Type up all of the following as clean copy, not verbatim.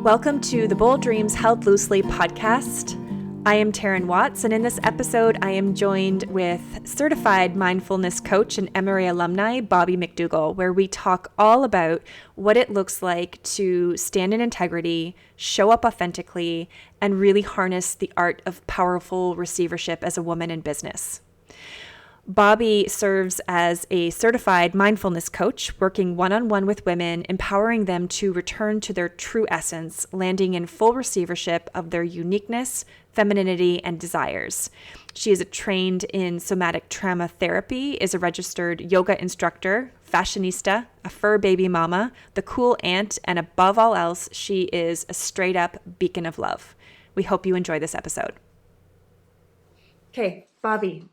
Welcome to the Bold Dreams Held Loosely podcast. I am Taryn Watts, and in this episode, I am joined with Certified Mindfulness Coach and Emory alumni, Bobbi McDougall, where we talk all about what it looks like to stand in integrity, show up authentically, and really harness the art of powerful receivership as a woman in business. Bobbi serves as a certified mindfulness coach, working one-on-one with women, empowering them to return to their true essence, landing in full receivership of their uniqueness, femininity, and desires. She is trained in Somatic Trauma Therapy, is a registered yoga instructor, fashionista, a fur baby mama, the cool aunt, and above all else, she is a straight-up beacon of love. We hope you enjoy this episode. Okay, Bobbi.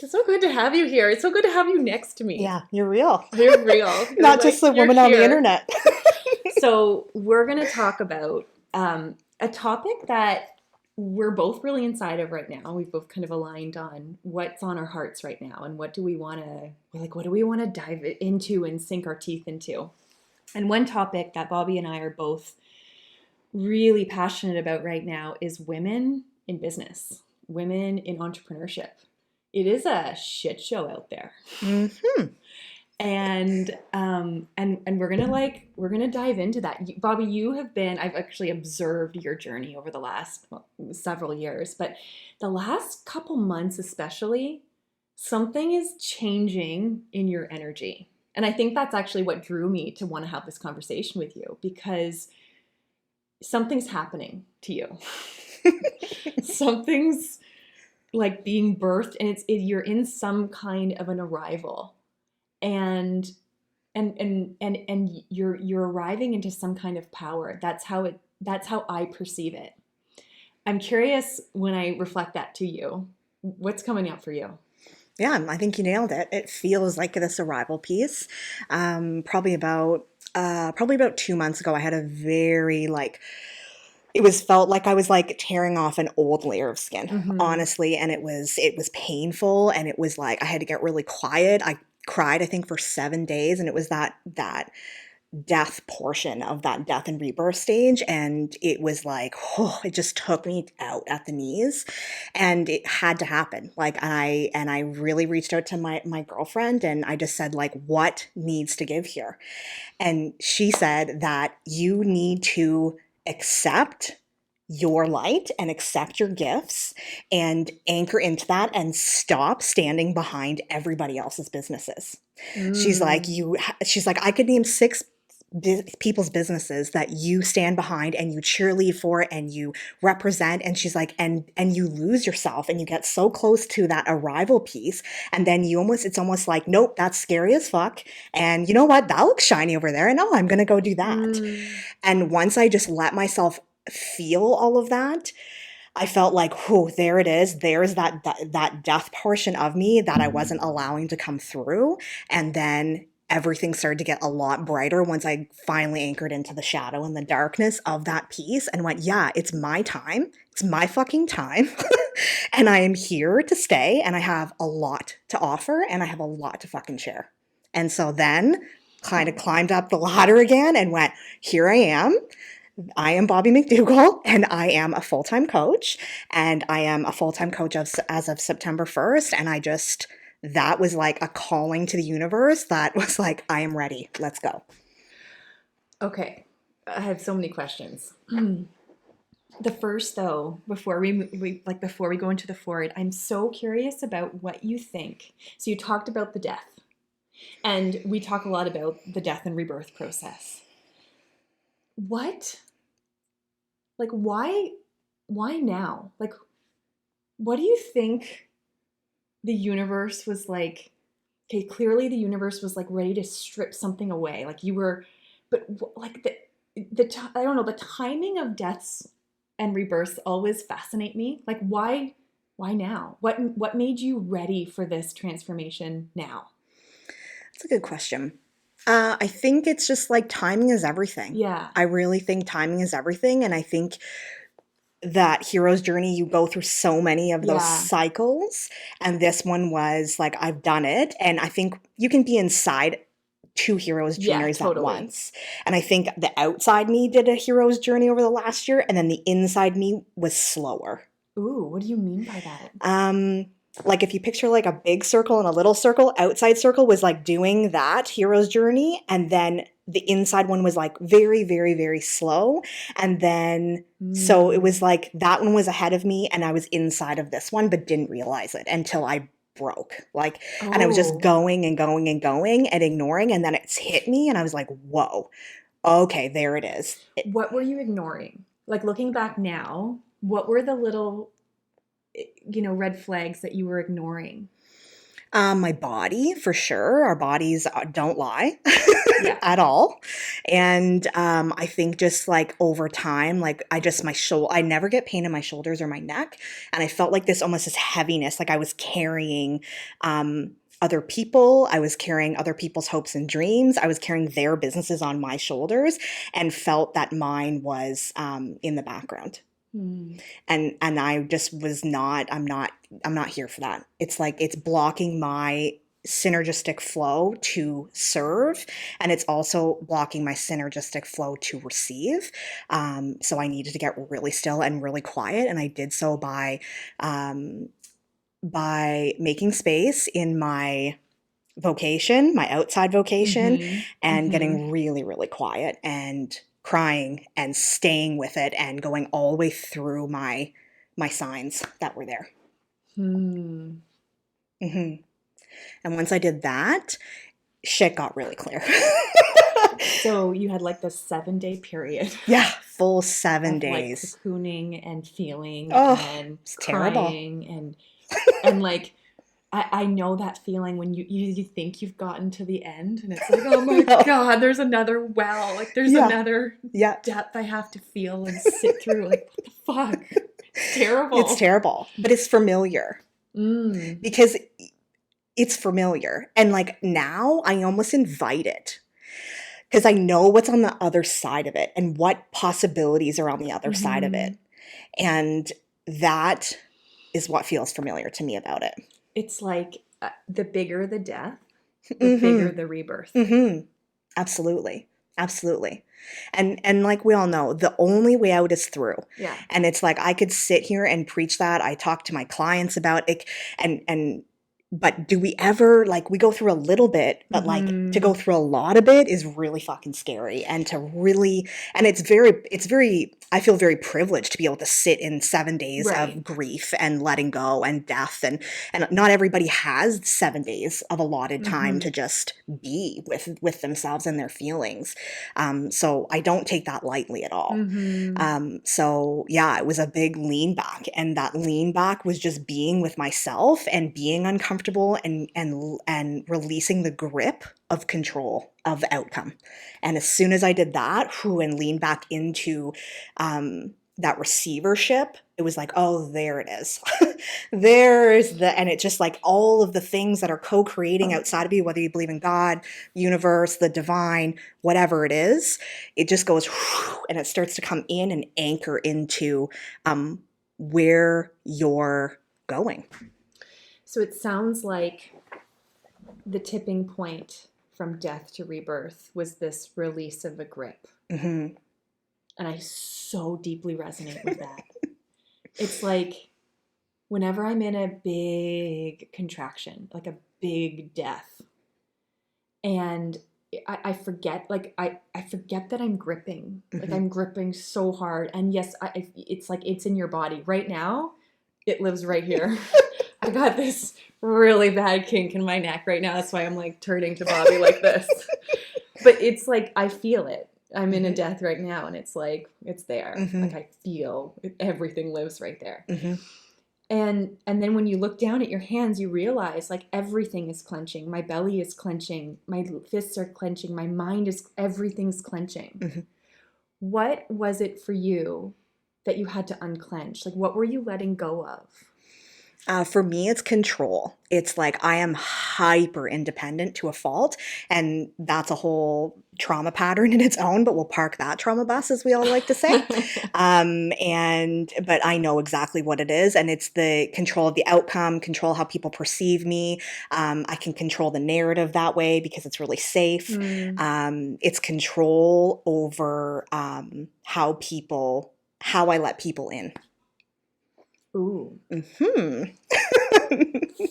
It's so good to have you here. It's so good to have you next to me. Yeah, you're real. You're real. Not just a woman on the internet. So we're going to talk about a topic that we're both really inside of right now. We've both kind of aligned on what's on our hearts right now and what do we want to dive into and sink our teeth into. And one topic that Bobbi and I are both really passionate about right now is women in business, women in entrepreneurship. It is a shit show out there. Mm-hmm. And we're gonna dive into that. Bobbi, I've actually observed your journey over the last several years, but the last couple months especially, something is changing in your energy. And I think that's actually what drew me to want to have this conversation with you, because something's happening to you. Something's like being birthed, and you're in some kind of an arrival, and you're arriving into some kind of power. That's how I perceive it. I'm curious, when I reflect that to you, what's coming up for you? Yeah, I think you nailed it. It feels like this arrival piece. Probably about 2 months ago, I had a very felt like I was like tearing off an old layer of skin, honestly. And it was painful. And it was like, I had to get really quiet. I cried, I think, for 7 days. And it was that death portion of that death and rebirth stage. And it was like, it just took me out at the knees, and it had to happen. And I really reached out to my girlfriend, and I just said, like, what needs to give here? And she said that you need to accept your light and accept your gifts and anchor into that and stop standing behind everybody else's businesses. She's like, I could name 6 people's businesses that you stand behind and you cheerlead for and you represent. And she's like, and you lose yourself and you get so close to that arrival piece. And then it's almost like, nope, that's scary as fuck. And you know what? That looks shiny over there. And no, I'm going to go do that. And once I just let myself feel all of that, I felt like, there it is. There's that death portion of me that I wasn't allowing to come through. And then everything started to get a lot brighter once I finally anchored into the shadow and the darkness of that piece and went, yeah, it's my time. It's my fucking time. And I am here to stay, and I have a lot to offer, and I have a lot to fucking share. And so then kind of climbed up the ladder again and went, here I am. I am Bobbi McDougall, and I am a full-time coach, and I am a full-time coach as of September 1st. And that was like a calling to the universe that was like, I am ready. Let's go. Okay. I have so many questions. The first, though, before we go into the forward, I'm so curious about what you think. So you talked about the death, and we talk a lot about the death and rebirth process. Why now? Like, what do you think the universe was like? Okay, clearly the universe was like ready to strip something away. Like you were, but like I don't know, the timing of deaths and rebirths always fascinate me. Like, why now? What made you ready for this transformation now? That's a good question. I think it's just like timing is everything. Yeah. I really think timing is everything. And I think that hero's journey, you go through so many of those cycles. And this one was like, I've done it. And I think you can be inside two hero's journeys totally. at once. And I think the outside me did a hero's journey over the last year, and then the inside me was slower. Ooh, what do you mean by that? Like if you picture like a big circle and a little circle, outside circle was like doing that hero's journey, and then the inside one was like very, very, very slow. And then so it was like that one was ahead of me, and I was inside of this one, but didn't realize it until I broke. Like, and I was just going and going and going and ignoring, and then it's hit me, and I was like, whoa, okay, there it is. What were you ignoring? Like looking back now, what were the little, red flags that you were ignoring? My body, for sure. Our bodies don't lie at all. And I think just like over time, like I never get pain in my shoulders or my neck. And I felt like this heaviness, like I was carrying other people. I was carrying other people's hopes and dreams. I was carrying their businesses on my shoulders, and felt that mine was in the background. And I just was not, I'm not here for that. It's like, it's blocking my synergistic flow to serve, and it's also blocking my synergistic flow to receive. So I needed to get really still and really quiet. And I did so by making space in my vocation, my outside vocation, and getting really, really quiet and crying and staying with it and going all the way through my signs that were there. And once I did that, shit got really clear. So you had like this 7-day period. Yeah, full 7 days. Like cocooning and feeling and it's terrible. Crying and like I know that feeling when you think you've gotten to the end, and it's like, oh my God, there's another well, like there's another depth I have to feel and sit through. Like, what the fuck? It's terrible. It's terrible, but it's familiar because it's familiar. And like now I almost invite it, because I know what's on the other side of it and what possibilities are on the other side of it. And that is what feels familiar to me about it. It's like the bigger the death, the bigger the rebirth. Absolutely. Absolutely. And like we all know, the only way out is through. Yeah. And it's like, I could sit here and preach that. I talk to my clients about it, but do we ever, like, we go through a little bit, but like to go through a lot of it is really fucking scary. And to really, and it's very, I feel very privileged to be able to sit in 7 days of grief and letting go and death. And not everybody has 7 days of allotted time to just be with themselves and their feelings. So I don't take that lightly at all. So yeah, it was a big lean back, and that lean back was just being with myself and being uncomfortable and releasing the grip of control of the outcome. And as soon as I did that, and leaned back into that receivership, it was like, oh, there it is. And it's just like all of the things that are co-creating outside of you, whether you believe in God, universe, the divine, whatever it is, it just goes, and it starts to come in and anchor into where you're going. So it sounds like the tipping point from death to rebirth was this release of a grip. And I so deeply resonate with that. It's like whenever I'm in a big contraction, like a big death, and I forget, like I forget that I'm gripping. Like I'm gripping so hard. And yes, it's like it's in your body. Right now, it lives right here. I got this really bad kink in my neck right now. That's why I'm like turning to Bobbi like this. But it's like, I feel it. I'm in a death right now, and it's like, it's there. Like I feel everything lives right there. And then when you look down at your hands, you realize like everything is clenching. My belly is clenching. My fists are clenching. My mind everything's clenching. What was it for you that you had to unclench? Like, what were you letting go of? For me, it's control. It's like I am hyper independent to a fault, and that's a whole trauma pattern in its own, but we'll park that trauma bus, as we all like to say. But I know exactly what it is, and it's the control of the outcome, control how people perceive me. I can control the narrative that way because it's really safe. It's control over how I let people in. Ooh.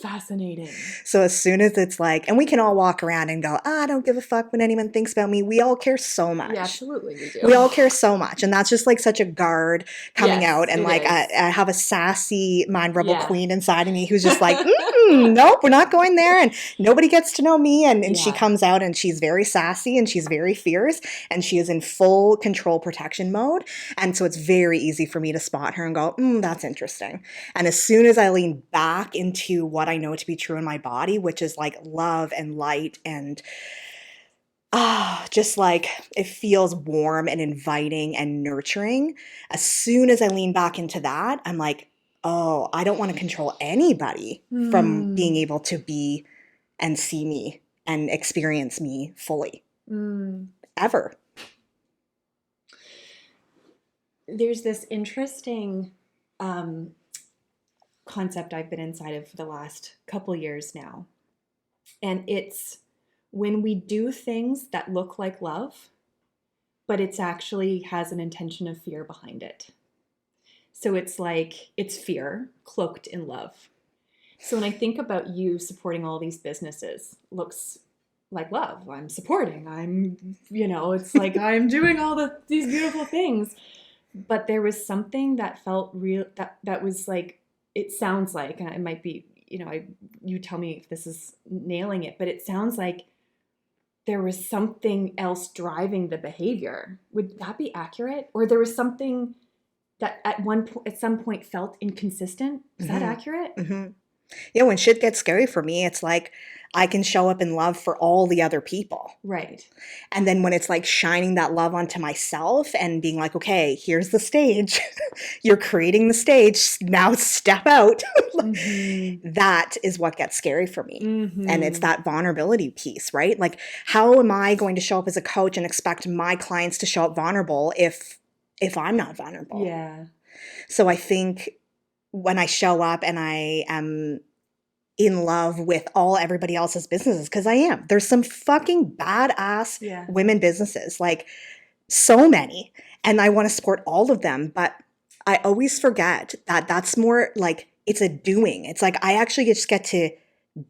Fascinating. So as soon as it's like, and we can all walk around and go, I don't give a fuck what anyone thinks about me. We all care so much. Yeah, absolutely we do. We all care so much. And that's just like such a guard coming out. And like, I have a sassy mind rebel queen inside of me who's just like, nope, we're not going there. And nobody gets to know me. And she comes out and she's very sassy and she's very fierce and she is in full control protection mode. And so it's very easy for me to spot her and go, that's interesting. And as soon as I lean back into what I know to be true in my body, which is like love and light and just like it feels warm and inviting and nurturing. As soon as I lean back into that, I'm like, oh, I don't want to control anybody from being able to be and see me and experience me fully. Ever. There's this interesting concept I've been inside of for the last couple years now. And it's when we do things that look like love, but it's actually has an intention of fear behind it. So it's like, it's fear cloaked in love. So when I think about you supporting all these businesses, looks like love. I'm supporting, it's like I'm doing all these beautiful things. But there was something that felt real, that was like, it sounds like, and it might be, you tell me if this is nailing it, but it sounds like there was something else driving the behavior. Would that be accurate? Or there was something that at some point felt inconsistent? Is that accurate? Yeah, when shit gets scary for me, it's like I can show up in love for all the other people. Right. And then when it's like shining that love onto myself and being like, okay, here's the stage. You're creating the stage. Now step out. That is what gets scary for me. And it's that vulnerability piece, right? Like, how am I going to show up as a coach and expect my clients to show up vulnerable if I'm not vulnerable? Yeah. So I think when I show up and I am in love with everybody else's businesses, because I am. There's some fucking badass women businesses, like so many. And I want to support all of them. But I always forget that that's more like it's a doing. It's like I actually just get to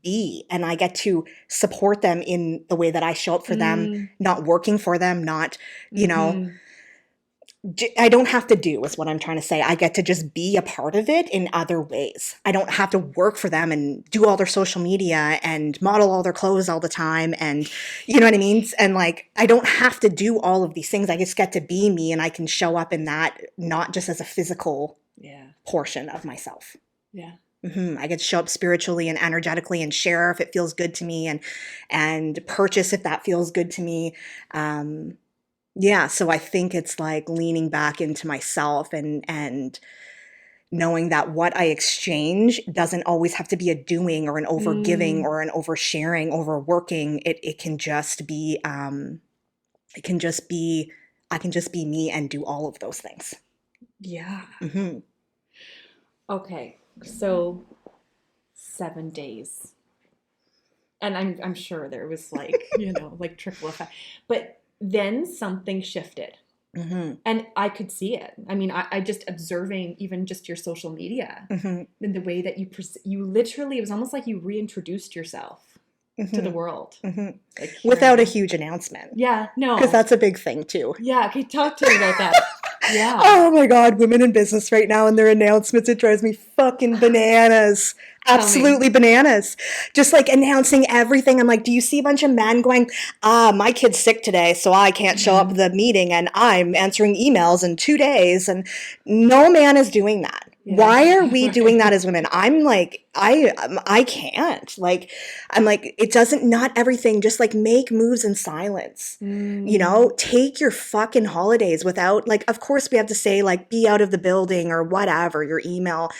be and I get to support them in the way that I show up for them, not working for them, not, I don't have to do is what I'm trying to say. I get to just be a part of it in other ways. I don't have to work for them and do all their social media and model all their clothes all the time. And you know what I mean? And like, I don't have to do all of these things. I just get to be me and I can show up in that, not just as a physical portion of myself. Yeah. I get to show up spiritually and energetically and share if it feels good to me and purchase if that feels good to me. Yeah, so I think it's like leaning back into myself and knowing that what I exchange doesn't always have to be a doing or an overgiving or an oversharing, overworking. It can just be I can just be me and do all of those things. Yeah. Okay, so 7 days, and I'm sure there was like like trickle effect, but then something shifted. And I could see it. I mean, I just observing even just your social media and the way that you literally, it was almost like you reintroduced yourself to the world. Like, without a huge announcement. Yeah, no. Because that's a big thing too. Yeah, okay, talk to me about that. Yeah. Oh my God, women in business right now and their announcements, it drives me fucking bananas. Absolutely bananas. Just like announcing everything. I'm like, do you see a bunch of men going, my kid's sick today, so I can't show up at the meeting and I'm answering emails in 2 days. And no man is doing that. Why are we doing that as women? I'm like, I can't. Like, I'm like, it doesn't, not everything, just like make moves in silence. Take your fucking holidays without, like, of course we have to say like, be out of the building or whatever, your email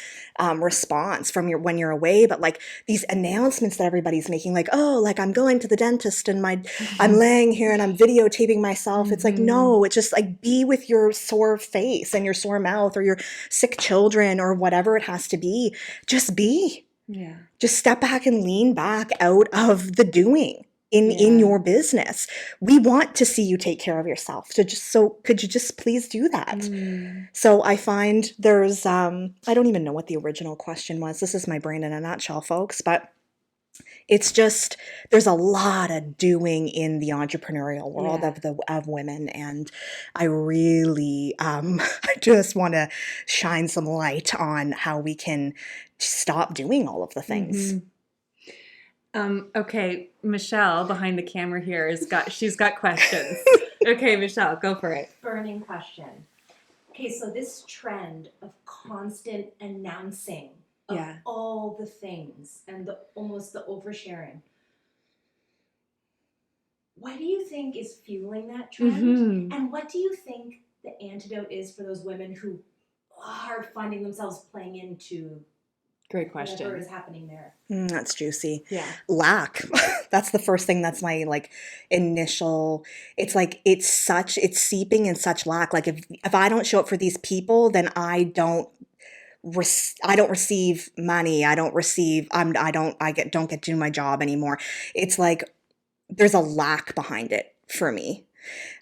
response from when you're away. But like these announcements that everybody's making, like, oh, like I'm going to the dentist and I'm laying here and I'm videotaping myself. It's like, no, it's just like, be with your sore face and your sore mouth or your sick children or whatever it has to be. Just be. Yeah. Just step back and lean back out of the doing in your business. We want to see you take care of yourself. So could you just please do that? So I find there's, I don't even know what the original question was. This is my brain in a nutshell, folks, but it's just, there's a lot of doing in the entrepreneurial world of women. And I really, I just want to shine some light on how we can stop doing all of the things. Okay, Michelle behind the camera here she's got questions. Okay, Michelle, go for it. Burning question. Okay, so this trend of constant announcing of all the things and almost the oversharing. What do you think is fueling that trend? And what do you think the antidote is for those women who are finding themselves playing into Great question. whatever is happening there? That's juicy. Yeah. Lack. That's the first thing. That's my like initial, it's like, it's seeping in such lack. Like if I don't show up for these people, then I don't receive money. I don't get to do my job anymore. It's like, there's a lack behind it for me.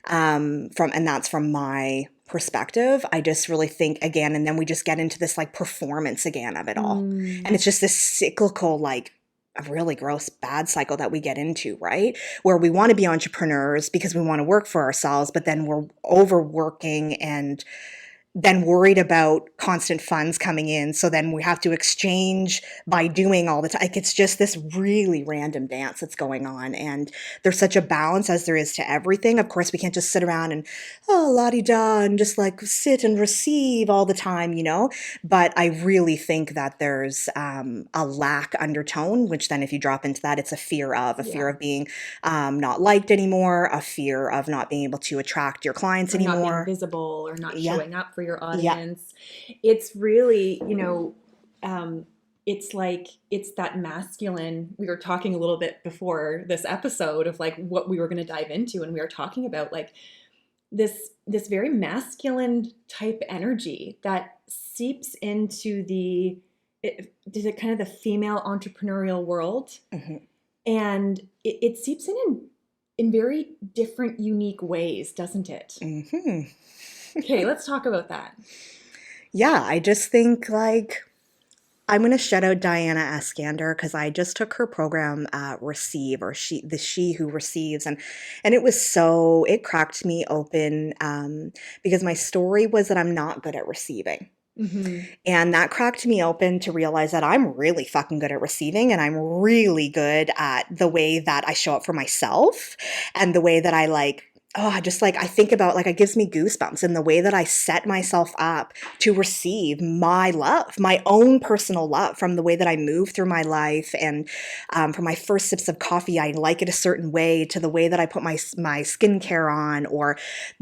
And that's from my perspective. I just really think again, and then we just get into this like performance again of it all. And it's just this cyclical, like a really gross, bad cycle that we get into, right? Where we want to be entrepreneurs because we want to work for ourselves, but then we're overworking and then worried about constant funds coming in. So then we have to exchange by doing all the time. Like it's just this really random dance that's going on. And there's such a balance as there is to everything. Of course, we can't just sit around and, la-di-da, and just like sit and receive all the time, But I really think that there's a lack undertone, which then if you drop into that, it's a fear of being not liked anymore, a fear of not being able to attract your clients or anymore. Not being visible or not showing up for your audience. It's really, it's like, it's that masculine, we were talking a little bit before this episode of like what we were going to dive into. And we were talking about like this very masculine type energy that seeps into the kind of the female entrepreneurial world. And it seeps in very different, unique ways, doesn't it? Okay, let's talk about that. Yeah, I just think like I'm going to shout out Diana Askander because I just took her program Receive, or She Who Receives, and it cracked me open because my story was that I'm not good at receiving. And that cracked me open to realize that I'm really fucking good at receiving, and I'm really good at the way that I show up for myself and the way that I I think about, like, it gives me goosebumps in the way that I set myself up to receive my love, my own personal love, from the way that I move through my life. And from my first sips of coffee, I like it a certain way, to the way that I put my skincare on, or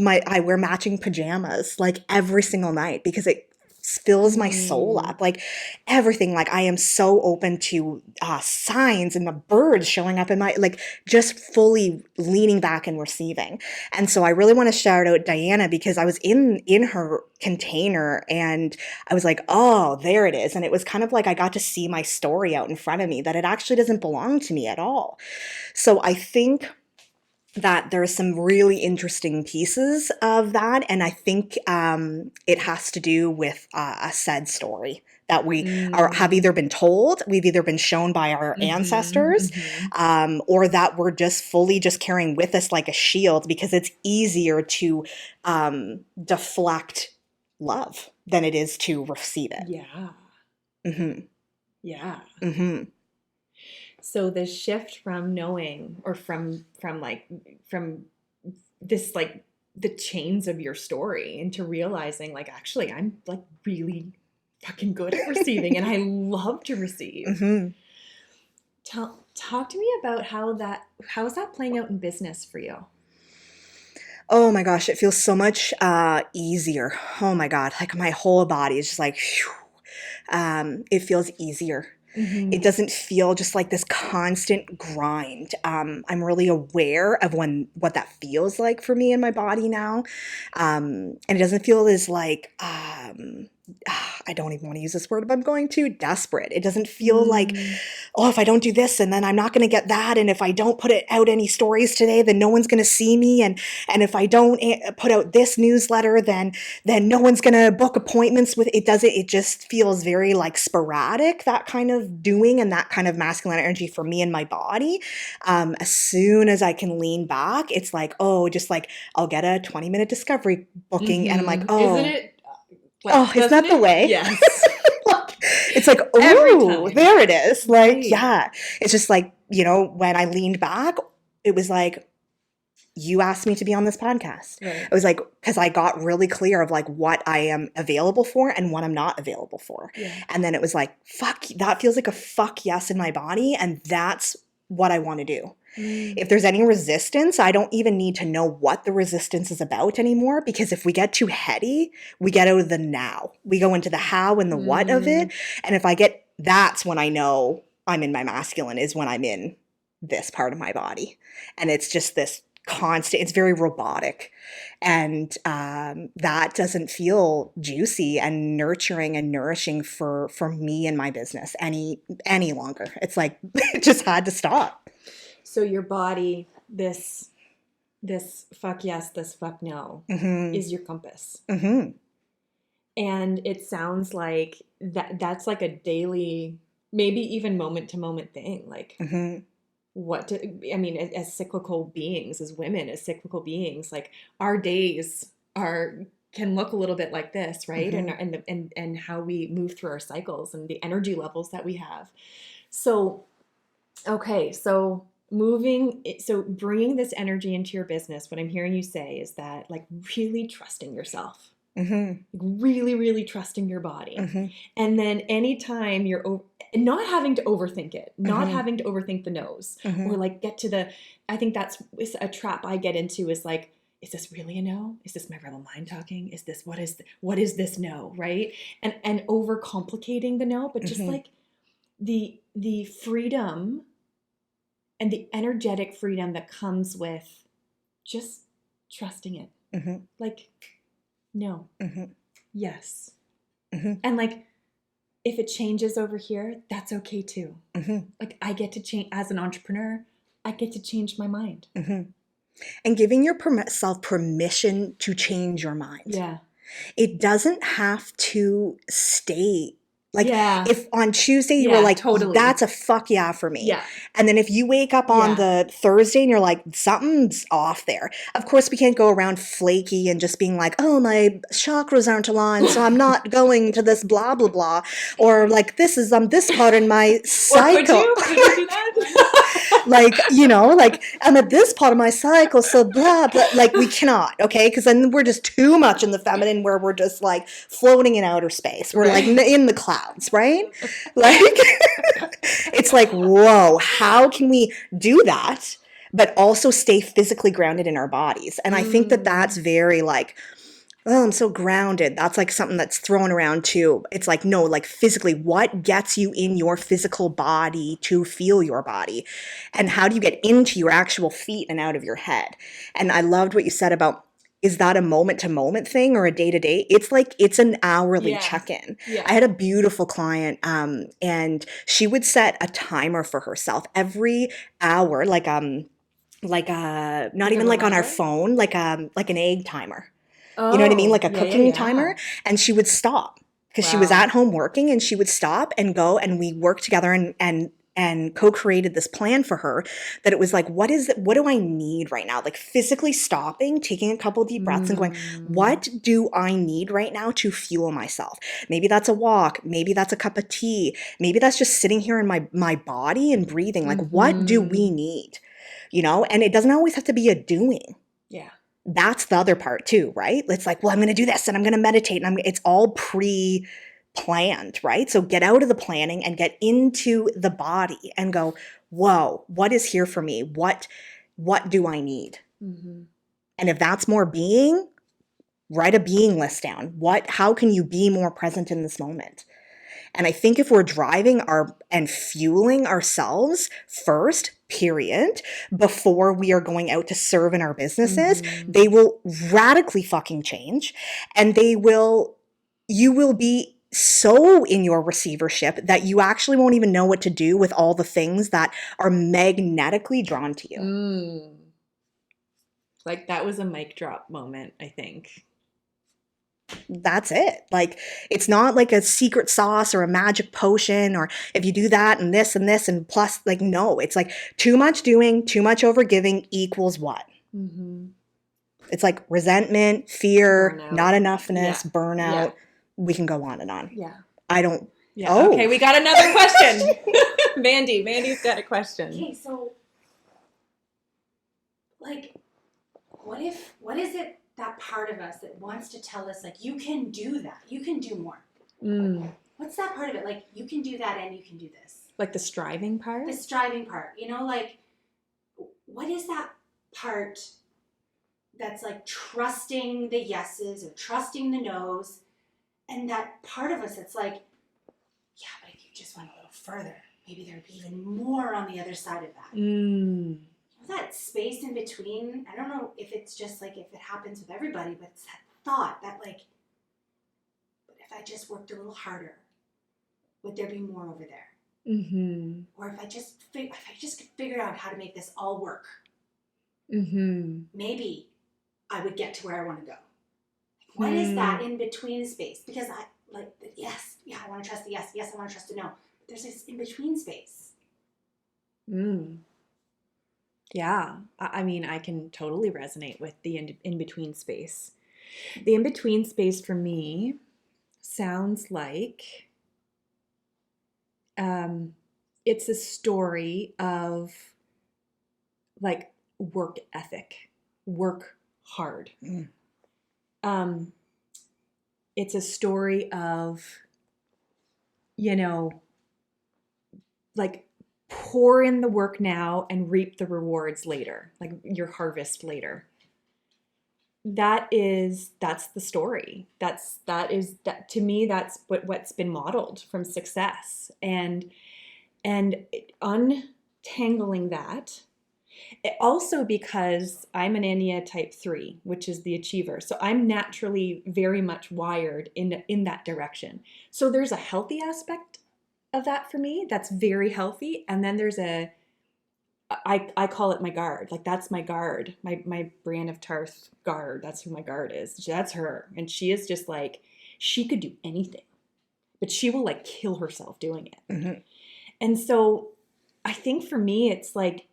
I wear matching pajamas like every single night because it fills my soul up, like everything. Like I am so open to signs and the birds showing up in my, like, just fully leaning back and receiving. And so I really want to shout out Diana because I was in her container and I was like, oh, there it is. And it was kind of like I got to see my story out in front of me, that it actually doesn't belong to me at all. So I think that there are some really interesting pieces of that. And I think it has to do with a said story that we have either been told, we've either been shown by our ancestors, or that we're just fully just carrying with us like a shield, because it's easier to deflect love than it is to receive it. Yeah. Yeah. So the shift from knowing, or from this, like, the chains of your story, into realizing, like, actually I'm like really fucking good at receiving and I love to receive. Mm-hmm. Talk to me about how is that playing out in business for you? Oh my gosh, it feels so much easier. Oh my God, like my whole body is just like, phew. It feels easier. It doesn't feel just like this constant grind. I'm really aware of what that feels like for me in my body now. And it doesn't feel as like, I don't even want to use this word, but I'm going to, desperate. It doesn't feel like, oh, if I don't do this and then I'm not going to get that. And if I don't put it out any stories today, then no one's going to see me. And if I don't put out this newsletter, then no one's going to book appointments with it. It just feels very like sporadic, that kind of doing and that kind of masculine energy for me and my body. As soon as I can lean back, it's like, oh, just like I'll get a 20-minute discovery booking and I'm like, oh, isn't it? Is that the way? Yes. It's like, oh, there it is. Like, Right. yeah. It's just like, when I leaned back, it was like, you asked me to be on this podcast. Right. It was like, because I got really clear of like what I am available for and what I'm not available for. Yeah. And then it was like, fuck, that feels like a fuck yes in my body. And that's what I want to do. If there's any resistance, I don't even need to know what the resistance is about anymore, because if we get too heady, we get out of the now. We go into the how and the what of it. And if that's when I know I'm in my masculine, is when I'm in this part of my body. And it's just this constant, it's very robotic. And that doesn't feel juicy and nurturing and nourishing for me and my business any longer. It's like, it just had to stop. So your body, this fuck yes, this fuck no, is your compass. Mm-hmm. And it sounds like that's like a daily, maybe even moment to moment thing. Like as cyclical beings, as women, as cyclical beings, like our days can look a little bit like this, right? And how we move through our cycles and the energy levels that we have. So, okay, so bringing this energy into your business, what I'm hearing you say is that like really trusting yourself, really, really trusting your body. And then anytime you're not having to overthink it, not having to overthink the no's or like get to I think that's a trap I get into, is like, is this really a no? Is this my rebel mind talking? Is this, what is this no? Right. And overcomplicating the no, but just like the freedom and the energetic freedom that comes with just trusting it. Like, no, yes. And like, if it changes over here, that's okay too. Like, I get to change as an entrepreneur. I get to change my mind. And giving yourself permission to change your mind. Yeah. It doesn't have to stay. Like, if on Tuesday you were like, totally, that's a fuck yeah for me. Yeah. And then if you wake up on the Thursday and you're like, something's off there. Of course, we can't go around flaky and just being like, oh, my chakras aren't aligned, so I'm not going to this blah, blah, blah. Or like, this is this part in my cycle. Or could you do that? Like, like I'm at this part of my cycle, so blah, blah. Like, we cannot, okay? Because then we're just too much in the feminine, where we're just like floating in outer space. We're like in the clouds, right? Like, it's like, whoa, how can we do that, but also stay physically grounded in our bodies? And I think that's very like, oh, I'm so grounded. That's like something that's thrown around too. It's like, no, like physically, what gets you in your physical body to feel your body? And how do you get into your actual feet and out of your head? And I loved what you said about, is that a moment to moment thing or a day to day? It's like, it's an hourly check-in. I had a beautiful client, and she would set a timer for herself every hour, not even like on our phone, like an egg timer. You know what I mean? Like a cooking timer. And she would stop because she was at home working, and she would stop and go, and we worked together and co-created this plan for her, that it was like, what do I need right now? Like physically stopping, taking a couple of deep breaths and going, what do I need right now to fuel myself? Maybe that's a walk. Maybe that's a cup of tea. Maybe that's just sitting here in my body and breathing. Like, what do we need? And it doesn't always have to be a doing. Yeah. That's the other part too, right? It's like, well, I'm going to do this and I'm going to meditate, and it's all planned, right? So get out of the planning and get into the body and go, whoa, what is here for me? What do I need? Mm-hmm. And if that's more being, write a being list down. How can you be more present in this moment? And I think if we're driving and fueling ourselves first, period, before we are going out to serve in our businesses, they will radically fucking change. And you will be so in your receivership that you actually won't even know what to do with all the things that are magnetically drawn to you. Like that was a mic drop moment, I think. That's it. Like, it's not like a secret sauce or a magic potion, or if you do that and this and plus, like, no, it's like too much doing, too much overgiving equals what? It's like resentment, fear, Burnout. not enoughness, burnout. Yeah. We can go on and on. Yeah. I don't. Yeah. Oh. Okay, we got another question. Mandy's got a question. Okay, so like, what is it, that part of us that wants to tell us, like, you can do that, you can do more? What's that part of it? Like, you can do that and you can do this. Like the striving part? The striving part, like, what is that part that's like trusting the yeses or trusting the nos, and that part of us that's like, yeah, but if you just went a little further, maybe there'd be even more on the other side of that. That space in between, I don't know if it's just like, if it happens with everybody, but it's that thought that, like, but if I just worked a little harder, would there be more over there? Or if I just could figure out how to make this all work, maybe I would get to where I want to go. What is that in between space? Because I like the yes, yeah, I want to trust the yes, I want to trust the no. But there's this in between space. Yeah, I mean, I can totally resonate with the in-between space. The in-between space for me sounds like it's a story of like work ethic, work hard. It's a story of, like, pour in the work now and reap the rewards later, like your harvest later. That's the story. That to me, that's what's been modeled from success, and untangling that. Also, because I'm an Enneagram type 3, which is the achiever, so I'm naturally very much wired in that direction. So there's a healthy aspect of that for me that's very healthy, and then there's I call it my guard. Like, that's my guard, my Brienne of Tarth guard. That's who my guard is. That's her, and she is just like, she could do anything, but she will like kill herself doing it. And so I think for me, it's like,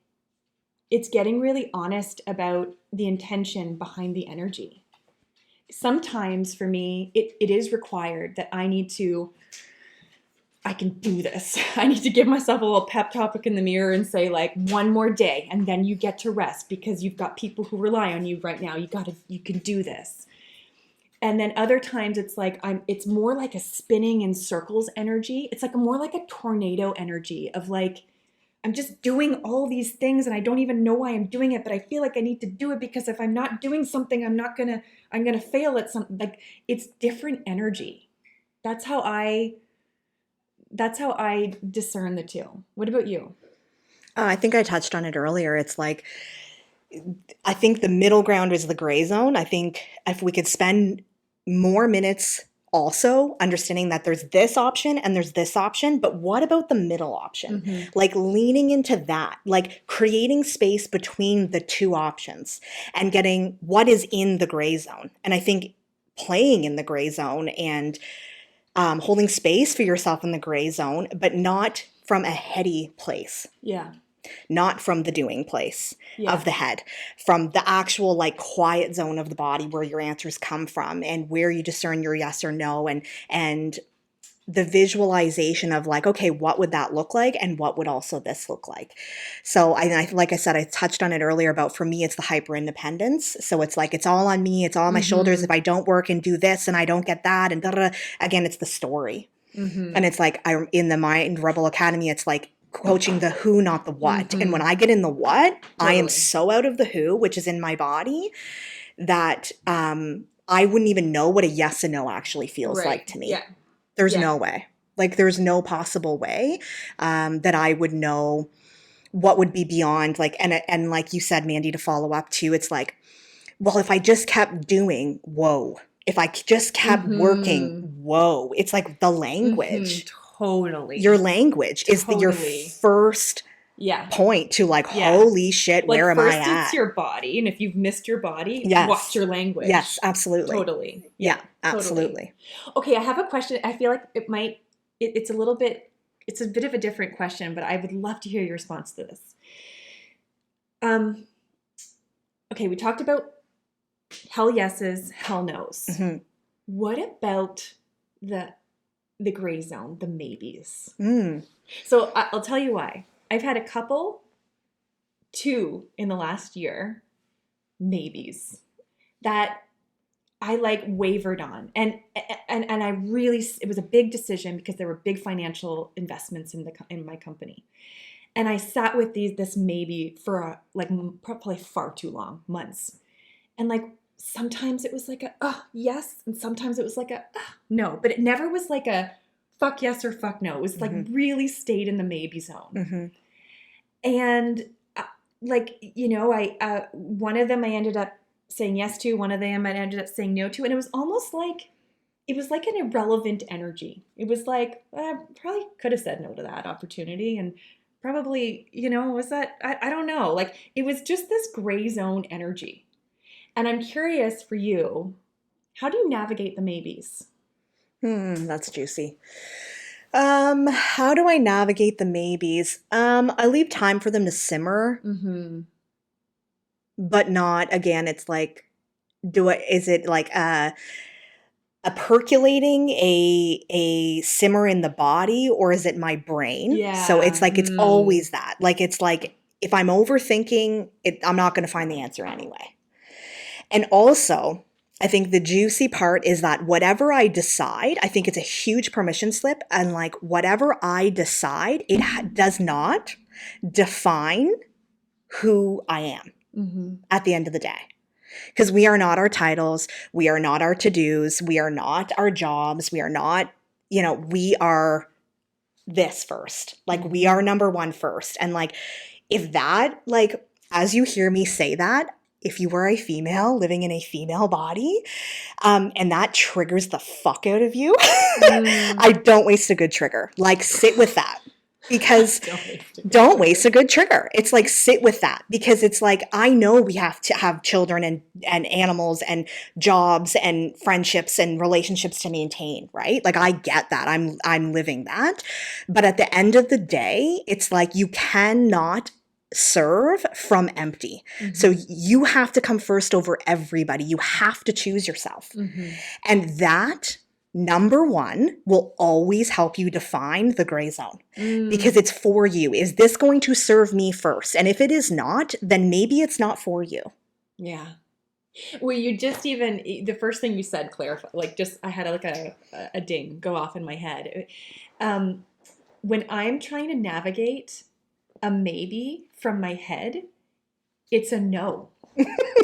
it's getting really honest about the intention behind the energy. Sometimes for me, it is required that I can do this. I need to give myself a little pep talk in the mirror and say, like, one more day, and then you get to rest because you've got people who rely on you right now. You can do this. And then other times it's like, it's more like a spinning in circles energy. It's like more like a tornado energy of like, I'm just doing all these things and I don't even know why I'm doing it, but I feel like I need to do it because if I'm not doing something, I'm going to fail at something. Like, it's different energy. That's how I discern the two. What about you? I think I touched on it earlier. It's like, I think the middle ground is the gray zone. I think if we could spend more minutes also understanding that there's this option and there's this option, but what about the middle option? Like, leaning into that, like creating space between the two options and getting what is in the gray zone. And I think playing in the gray zone and holding space for yourself in the gray zone, but not from a heady place. Yeah. Not from the doing place of the head, from the actual like quiet zone of the body where your answers come from and where you discern your yes or no, and the visualization of like, okay, what would that look like? And what would also this look like? So I like I said, I touched on it earlier about, for me, it's the hyper independence. So it's like, it's all on me. It's all on my shoulders. If I don't work and do this and I don't get that, and again, it's the story. And it's like, I'm in the Mind Rebel Academy, it's like coaching the who, not the what. And when I get in the what, I am so out of the who, which is in my body, that I wouldn't even know what a yes and no actually feels like to me. Yeah. There's no way. Like, there's no possible way that I would know what would be beyond, like, and like you said, Mandy, to follow up too, it's like, well, if I just kept doing, whoa. If I just kept working, whoa. It's like the language. Totally. Your language is your first point to like, holy shit, like, where am I first at? it's your body. And if you've missed your body, what's your language? Yes, absolutely. Totally. Yeah, absolutely. Totally. Okay, I have a question. I feel like it's a little bit, it's a bit of a different question, but I would love to hear your response to this. Okay, we talked about hell yeses, hell nos. What about the gray zone, the maybes? So I'll tell you why. I've had a couple, 2 in the last year, maybes that I like wavered on. And I really, it was a big decision because there were big financial investments in my company. And I sat with this maybe for probably far too long, months. And like, sometimes it was like yes, and sometimes it was like no, but it never was like a fuck yes or fuck no. It was like really stayed in the maybe zone. And like, you know, I one of them I ended up saying yes to, one of them I ended up saying no to, and it was almost like, it was like an irrelevant energy. It was like, I probably could have said no to that opportunity, and probably, you know, was that, I don't know, like, it was just this gray zone energy. And I'm curious for you, how do you navigate the maybes? That's juicy. How do I navigate the maybes? I leave time for them to simmer, but not, again, it's like, is it like a percolating, a simmer in the body, or is it my brain? Yeah. So it's like, it's always that. Like, it's like, if I'm overthinking it, I'm not going to find the answer anyway. And also, I think the juicy part is that whatever I decide, I think it's a huge permission slip. And like, whatever I decide, it does not define who I am at the end of the day. Because we are not our titles. We are not our to-dos. We are not our jobs. We are not, you know, we are this first. Like, we are number one first. And like, if that, like, as you hear me say that, if you were a female living in a female body, and that triggers the fuck out of you, I don't waste a good trigger. Like, sit with that. Because don't waste a good trigger. It's like, sit with that, because it's like, I know we have to have children and animals and jobs and friendships and relationships to maintain, right? Like, I get that. I'm living that. But at the end of the day, it's like, you cannot serve from empty. So you have to come first over everybody. You have to choose yourself. And that, number one, will always help you define the gray zone, because it's for you. Is this going to serve me first? And if it is not, then maybe it's not for you. Yeah. Well, you just even, the first thing you said, clarify, like, just, I had like a ding go off in my head. When I'm trying to navigate a maybe from my head, it's a no.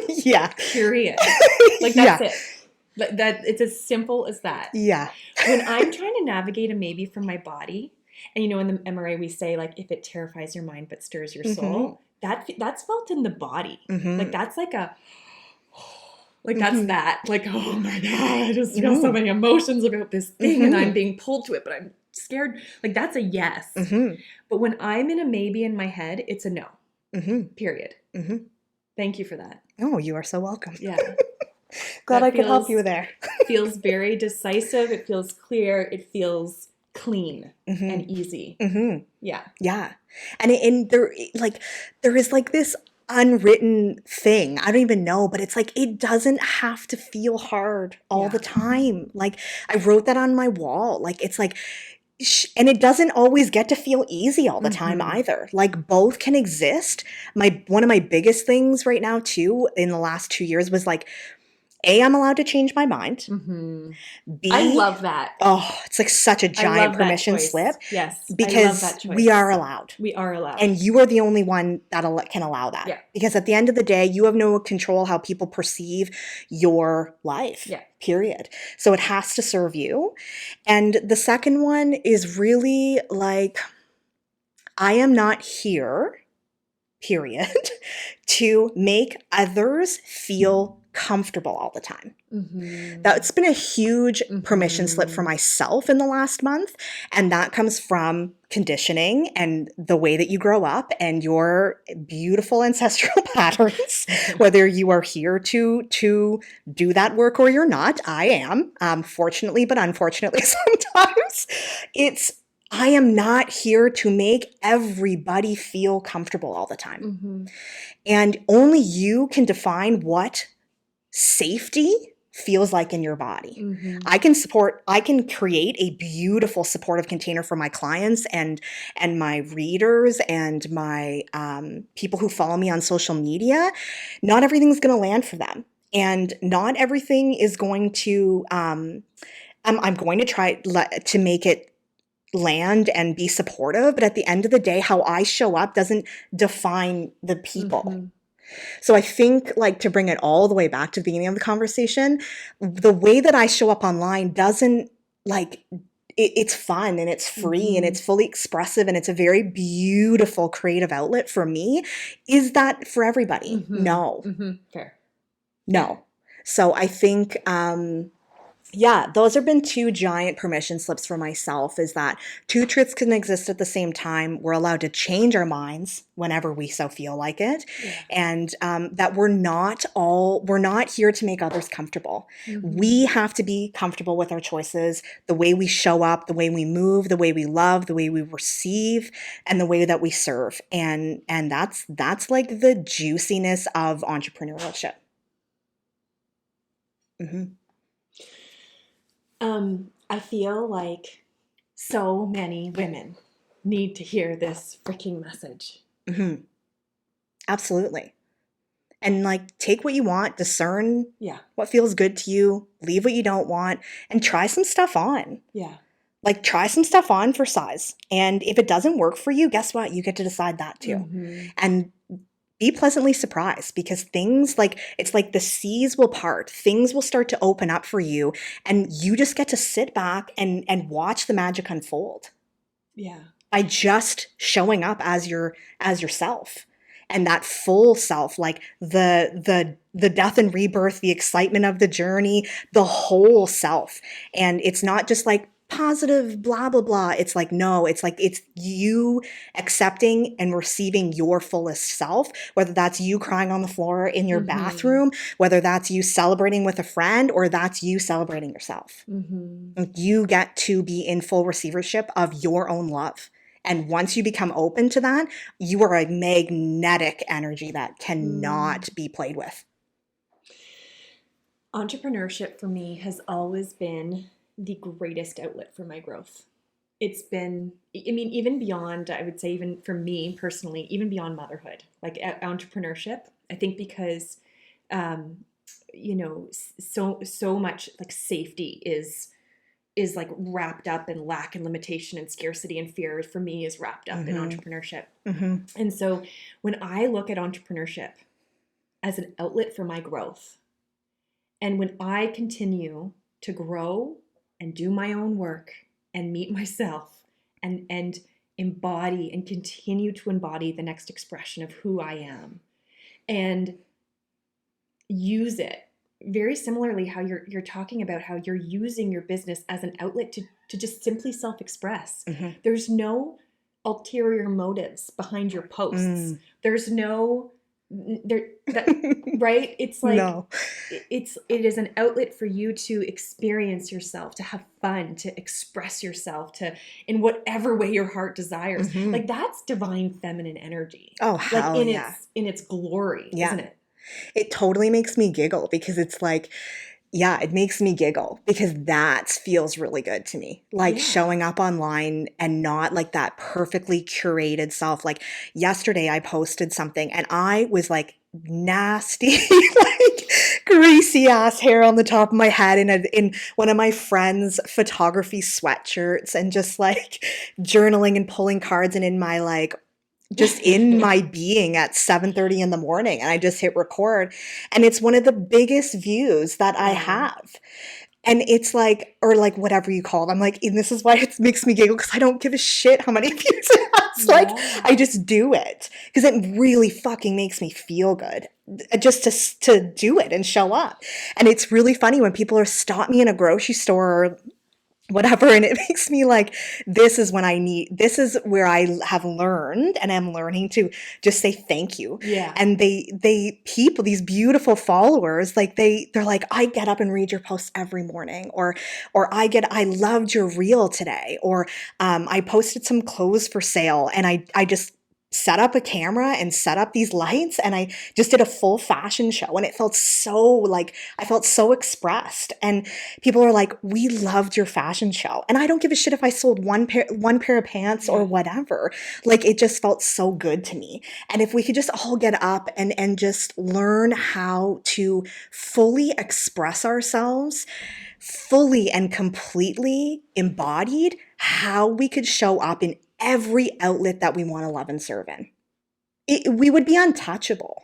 Yeah. Period. Like, that's it. That it's as simple as that. Yeah. When I'm trying to navigate a maybe from my body, and you know, in the MRA we say, like, if it terrifies your mind but stirs your soul, that's felt in the body. Like, that's like a, like, that's that. Like, oh my God, I just feel so many emotions about this thing, and I'm being pulled to it, but I'm scared. Like, that's a yes. But when I'm in a maybe in my head, it's a no. Period. Thank you for that. Oh, you are so welcome. Yeah. Glad I could help you there. Feels very decisive. It feels clear. It feels clean and easy. Yeah. Yeah. And there is like this unwritten thing. I don't even know, but it's like, it doesn't have to feel hard all the time. Like, I wrote that on my wall. Like, it's like, and it doesn't always get to feel easy all the time either. Like, both can exist. One of my biggest things right now too, in the last 2 years, was like, A, I'm allowed to change my mind. Mm-hmm. B, I love that. Oh, it's like such a I giant love that permission choice. slip. Yes, I love Because that choice. we are allowed. We are allowed. And you are the only one that can allow that. Yeah. Because at the end of the day, you have no control how people perceive your life. Yeah. Period. So it has to serve you. And the second one is really like, I am not here, period, to make others feel comfortable all the time. Mm-hmm. That's been a huge permission slip for myself in the last month. And that comes from conditioning and the way that you grow up and your beautiful ancestral patterns, whether you are here to do that work or you're not. I am, fortunately, but unfortunately sometimes I am not here to make everybody feel comfortable all the time. Mm-hmm. And only you can define what safety feels like in your body. Mm-hmm. I can create a beautiful supportive container for my clients and my readers and my people who follow me on social media. Not everything's going to land for them. And not everything is going to, I'm going to try to make it land and be supportive. But at the end of the day, how I show up doesn't define the people. Mm-hmm. So I think, like, to bring it all the way back to the beginning of the conversation, the way that I show up online doesn't, like, it's fun and it's free and it's fully expressive and it's a very beautiful creative outlet for me. Is that for everybody? No. Fair. No. So I think, those have been two giant permission slips for myself, is that two truths can exist at the same time. We're allowed to change our minds whenever we so feel like it. Yeah. And that we're not here to make others comfortable. We have to be comfortable with our choices, the way we show up, the way we move, the way we love, the way we receive, and the way that we serve. And that's like the juiciness of entrepreneurship. I feel like so many women need to hear this freaking message. Absolutely. And, like, take what you want, discern what feels good to you, leave what you don't want, and try some stuff on. Yeah. Like, try some stuff on for size. And if it doesn't work for you, guess what? You get to decide that too. And be pleasantly surprised, because things, like, it's like the seas will part, things will start to open up for you, and you just get to sit back and watch the magic unfold. Yeah. By just showing up as yourself. And that full self, like the death and rebirth, the excitement of the journey, the whole self. And it's not just like positive blah blah blah. It's like, no, it's like, it's you accepting and receiving your fullest self, whether that's you crying on the floor in your bathroom, whether that's you celebrating with a friend, or that's you celebrating yourself. You get to be in full receivership of your own love. And once you become open to that, you are a magnetic energy that cannot be played with. Entrepreneurship for me has always been the greatest outlet for my growth. It's been, I mean, even beyond, I would say, even for me personally, even beyond motherhood, like entrepreneurship, I think because, so much like safety is like wrapped up in lack and limitation and scarcity and fear, for me, is wrapped up in entrepreneurship. And so when I look at entrepreneurship as an outlet for my growth, and when I continue to grow and do my own work and meet myself and embody and continue to embody the next expression of who I am, and use it very similarly, how you're talking about how you're using your business as an outlet to just simply self-express. There's no ulterior motives behind your posts. There's no right? It's like, no. It is an outlet for you to experience yourself, to have fun, to express yourself, to in whatever way your heart desires. Like, that's divine feminine energy. Oh, hell like yeah. in its glory, isn't it? It totally makes me giggle, because it's like, it makes me giggle, because that feels really good to me. Like, showing up online and not like that perfectly curated self. Like, yesterday I posted something and I was like nasty, like greasy ass hair on the top of my head in one of my friends' photography sweatshirts, and just like journaling and pulling cards, and in my like just in my being at 7:30 in the morning, and I just hit record, and it's one of the biggest views that I have. And it's like, or like whatever you call it. I'm like, and this is why it makes me giggle, because I don't give a shit how many views it has. Like, I just do it because it really fucking makes me feel good just to do it and show up. And it's really funny when people are stop me in a grocery store or whatever, and it makes me like, this is where I have learned and I'm learning to just say thank you. Yeah. And people, these beautiful followers, like they're like, I get up and read your posts every morning, or I loved your reel today, or I posted some clothes for sale, and I just set up a camera and set up these lights, and I just did a full fashion show, and it felt so like, I felt so expressed, and people are like, we loved your fashion show. And I don't give a shit if I sold one pair of pants or whatever. Like, it just felt so good to me. And if we could just all get up and just learn how to fully express ourselves, fully and completely embodied, how we could show up in every outlet that we want to love and serve in, we would be untouchable.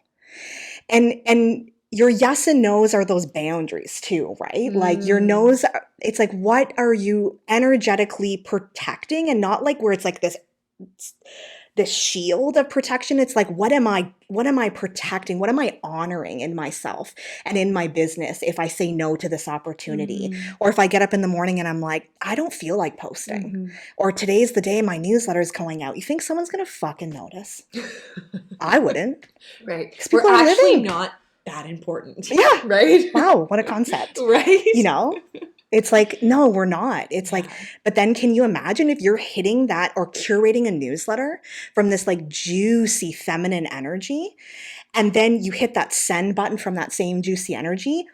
And your yes and no's are those boundaries too, right? Like your no's, it's like, what are you energetically protecting? And not like where it's like this shield of protection. It's like, what am I protecting? What am I honoring in myself and in my business if I say no to this opportunity? Or if I get up in the morning and I'm like, I don't feel like posting. Or today's the day my newsletter is going out. You think someone's going to fucking notice? I wouldn't. Right. Because We're people are actually living. not that important. Yeah. Right? Wow, what a concept. Right? You know? It's like, no, we're not. It's like, but then can you imagine if you're hitting that or curating a newsletter from this like juicy feminine energy, and then you hit that send button from that same juicy energy,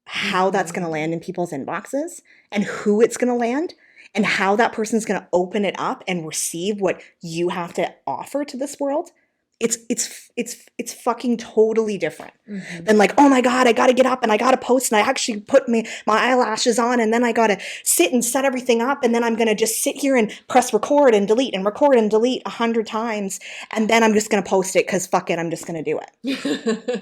how that's going to land in people's inboxes, and who it's going to land, and how that person's going to open it up and receive what you have to offer to this world. It's fucking totally different than like, oh my God, I got to get up and I got to post, and I actually put my eyelashes on, and then I got to sit and set everything up, and then I'm going to just sit here and press record and delete 100 times, and then I'm just going to post it because fuck it, I'm just going to do it.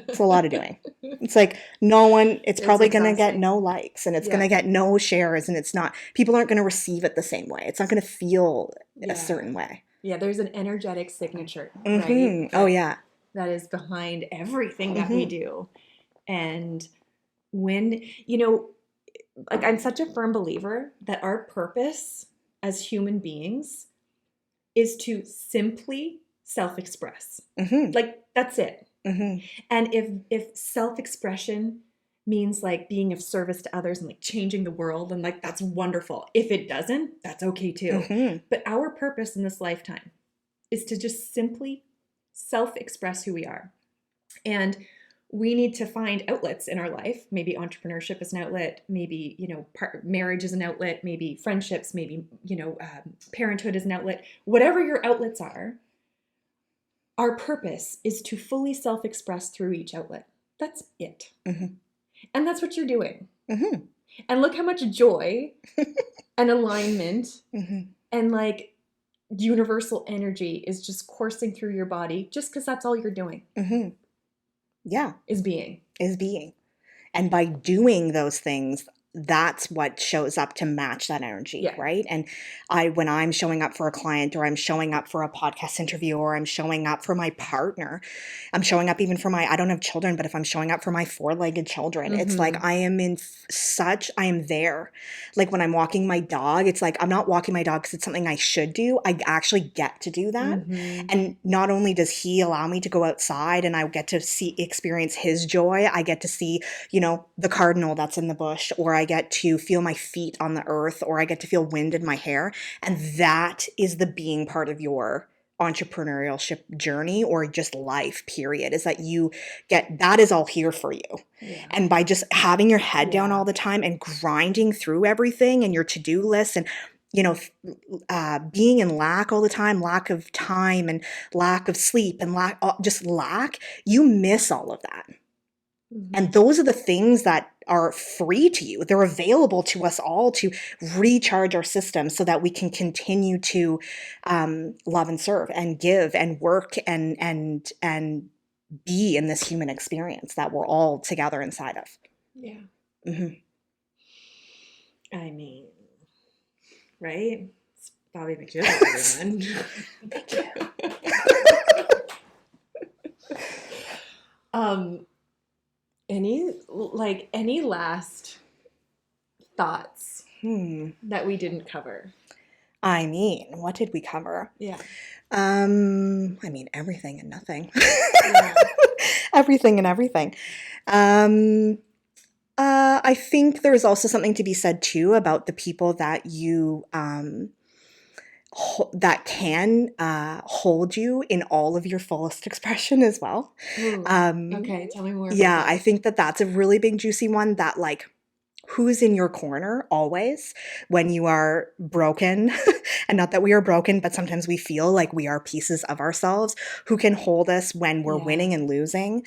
It's a lot of doing. It's like it's probably going to get no likes, and it's going to get no shares, and people aren't going to receive it the same way. It's not going to feel a certain way. Yeah, there's an energetic signature, right? Oh, yeah. That is behind everything that we do. And when, like, I'm such a firm believer that our purpose as human beings is to simply self-express. Like, that's it. And if self-expression means like being of service to others and like changing the world, and like that's wonderful. If it doesn't, that's okay too. But our purpose in this lifetime is to just simply self-express who we are. And we need to find outlets in our life. Maybe entrepreneurship is an outlet, maybe, marriage is an outlet, maybe friendships, maybe, parenthood is an outlet. Whatever your outlets are, our purpose is to fully self-express through each outlet. That's it. And that's what you're doing. And look how much joy and alignment and like universal energy is just coursing through your body just because that's all you're doing. Yeah. Is being. And by doing those things, that's what shows up to match that energy, right? And when I'm showing up for a client, or I'm showing up for a podcast interview, or I'm showing up for my partner, I'm showing up even for I don't have children, but if I'm showing up for my 4-legged children, it's like I am there. Like when I'm walking my dog, it's like I'm not walking my dog because it's something I should do. I actually get to do that. And not only does he allow me to go outside and I get to experience his joy, I get to see, the cardinal that's in the bush, or I get to feel my feet on the earth, or I get to feel wind in my hair. And that is the being part of your entrepreneurship journey, or just life, period, is that that is all here for you. And by just having your head down all the time and grinding through everything and your to-do list, and being in lack all the time, lack of time and lack of sleep and lack, you miss all of that. And those are the things that are free to you. They're available to us all to recharge our system so that we can continue to love and serve and give and work and be in this human experience that we're all together inside of. Yeah. Mm-hmm. I mean, right? It's Bobbi McDougall, everyone. Thank you. Any last thoughts that we didn't cover? I mean, what did we cover? Yeah. I mean, everything and nothing. Yeah. Everything and everything. I think there's also something to be said too about the people that you that can hold you in all of your fullest expression as well. Okay, tell me more about Yeah, that. I think that that's a really big juicy one, that like who's in your corner always when you are broken. And not that we are broken, but sometimes we feel like we are pieces of ourselves, who can hold us when we're winning and losing,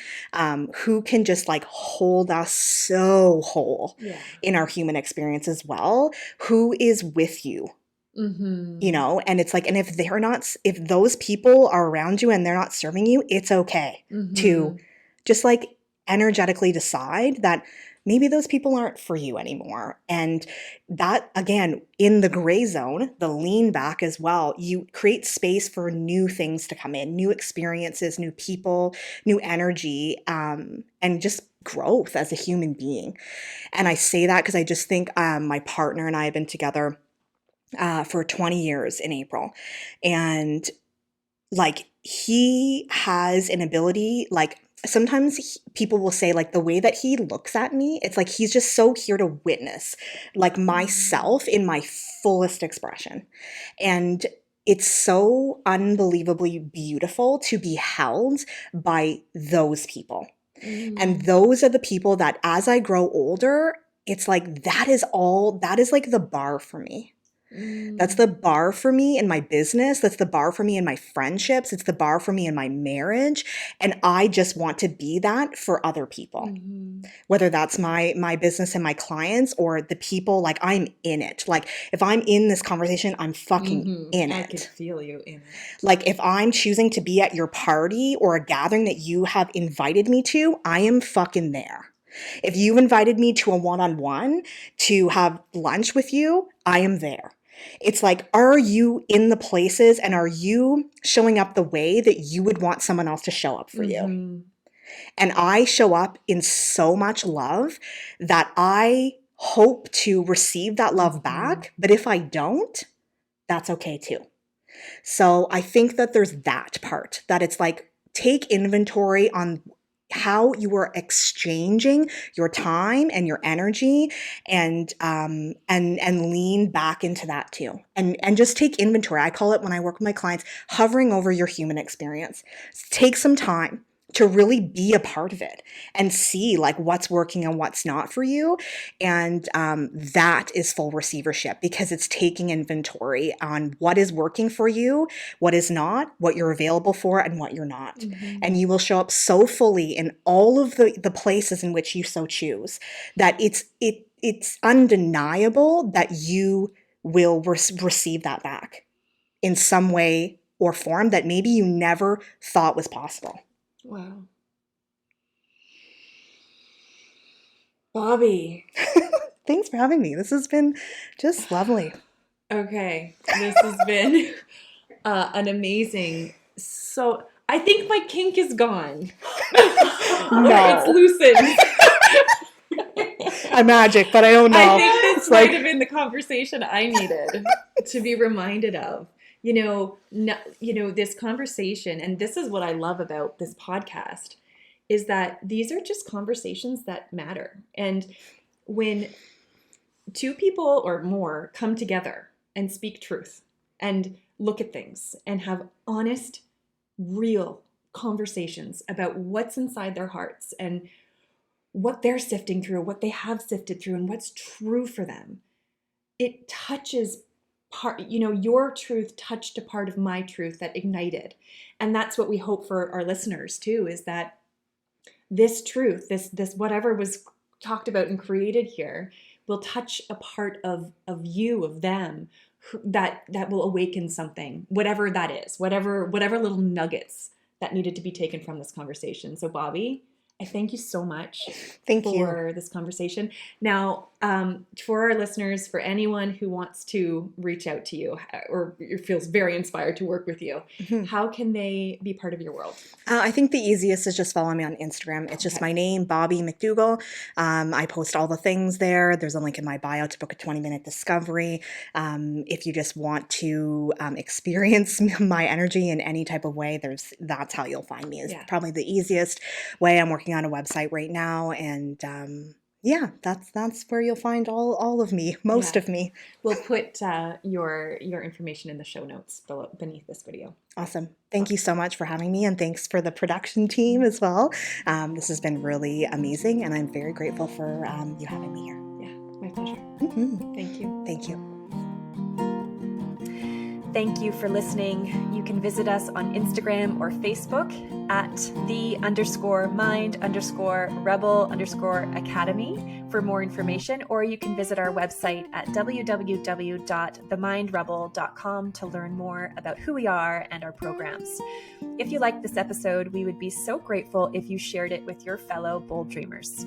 who can just like hold us so whole in our human experience as well, who is with you. You know, and it's like, and if those people are around you and they're not serving you, it's okay to just like energetically decide that maybe those people aren't for you anymore. And that, again, in the gray zone, the lean back as well, you create space for new things to come in, new experiences, new people, new energy, and just growth as a human being. And I say that because I just think my partner and I have been together for 20 years in April. And like he has an ability, like sometimes people will say like the way that he looks at me, it's like he's just so here to witness like myself in my fullest expression. And it's so unbelievably beautiful to be held by those people. And those are the people that as I grow older, it's like that is like the bar for me. That's the bar for me in my business. That's the bar for me in my friendships. It's the bar for me in my marriage. And I just want to be that for other people, whether that's my business and my clients or the people, like I'm in it. Like if I'm in this conversation, I'm fucking in it. I can feel you in it. Like if I'm choosing to be at your party or a gathering that you have invited me to, I am fucking there. If you've invited me to a one-on-one to have lunch with you, I am there. It's like, are you in the places and are you showing up the way that you would want someone else to show up for you? And I show up in so much love that I hope to receive that love back. But if I don't, that's okay too. So I think that there's that part, that it's like, take inventory on how you are exchanging your time and your energy, and lean back into that too. And just take inventory. I call it, when I work with my clients, hovering over your human experience. Take some time to really be a part of it and see like what's working and what's not for you. And that is full receivership, because it's taking inventory on what is working for you, what is not, what you're available for, and what you're not. And you will show up so fully in all of the places in which you so choose that it's undeniable that you will receive that back in some way or form that maybe you never thought was possible. Wow. Bobbi. Thanks for having me. This has been just lovely. Okay. This has been an amazing. So I think my kink is gone. No. It's loosened. I'm magic, but I don't know. I think this It's might like- have been the conversation I needed to be reminded of. This conversation, and this is what I love about this podcast, is that these are just conversations that matter. And when two people or more come together and speak truth and look at things and have honest, real conversations about what's inside their hearts and what they're sifting through, what they have sifted through, and what's true for them, it touches your truth touched a part of my truth that ignited. And that's what we hope for our listeners too, is that this truth, this whatever was talked about and created here will touch a part of you, of them, that will awaken something, whatever that is, whatever little nuggets that needed to be taken from this conversation. So Bobbi, I thank you so much for this conversation. Now, for our listeners, for anyone who wants to reach out to you or feels very inspired to work with you, how can they be part of your world? I think the easiest is just follow me on Instagram. It's just my name, Bobbi McDougall. I post all the things there. There's a link in my bio to book a 20-minute discovery. If you just want to experience my energy in any type of way, that's how you'll find me. Is probably the easiest way. I'm working on a website right now, and that's where you'll find all of me, most of me. We'll put your information in the show notes beneath this video. Awesome. Thank you so much for having me, and thanks for the production team as well. This has been really amazing, and I'm very grateful for you having me here. Yeah, my pleasure. Thank you. Thank you. Thank you for listening. You can visit us on Instagram or Facebook at the_mind_rebel_academy for more information, or you can visit our website at www.themindrebel.com to learn more about who we are and our programs. If you liked this episode, we would be so grateful if you shared it with your fellow bold dreamers.